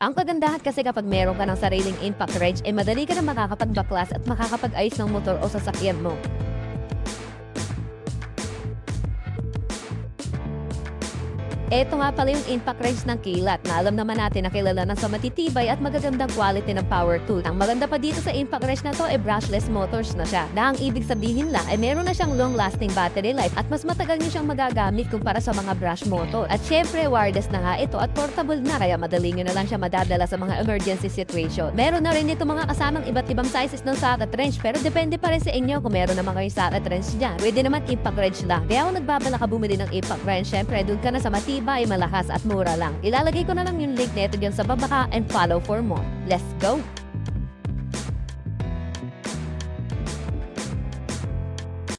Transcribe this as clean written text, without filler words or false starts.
Ang kagandahan kasi kapag meron ka ng sariling impact wrench, madali ka na makakapagbaklas at makakapag-ayos ng motor o sasakyan mo. Ito nga pala yung impact wrench ng Kilat na alam naman natin na kilala na sa matitibay at magagandang quality ng power tool. Ang maganda pa dito sa impact wrench na to brushless motors na siya. Na ang ibig sabihin lang meron na siyang long-lasting battery life at mas matagal niyo siyang magagamit kumpara sa mga brush motor. At syempre wireless na nga ito at portable na kaya madali niyo na lang siya madadala sa mga emergency situation. Meron na rin ito mga kasamang iba't ibang sizes ng socket wrench pero depende pa rin sa inyo kung meron naman kayong socket wrench dyan. Pwede naman impact wrench lang. Kaya kung nagbabala ka bumili ng impact wrench, syempre doon ka na sa matibay, malakas at mura lang. Ilalagay ko na lang yung link nito dyan sa baba and follow for more. Let's go!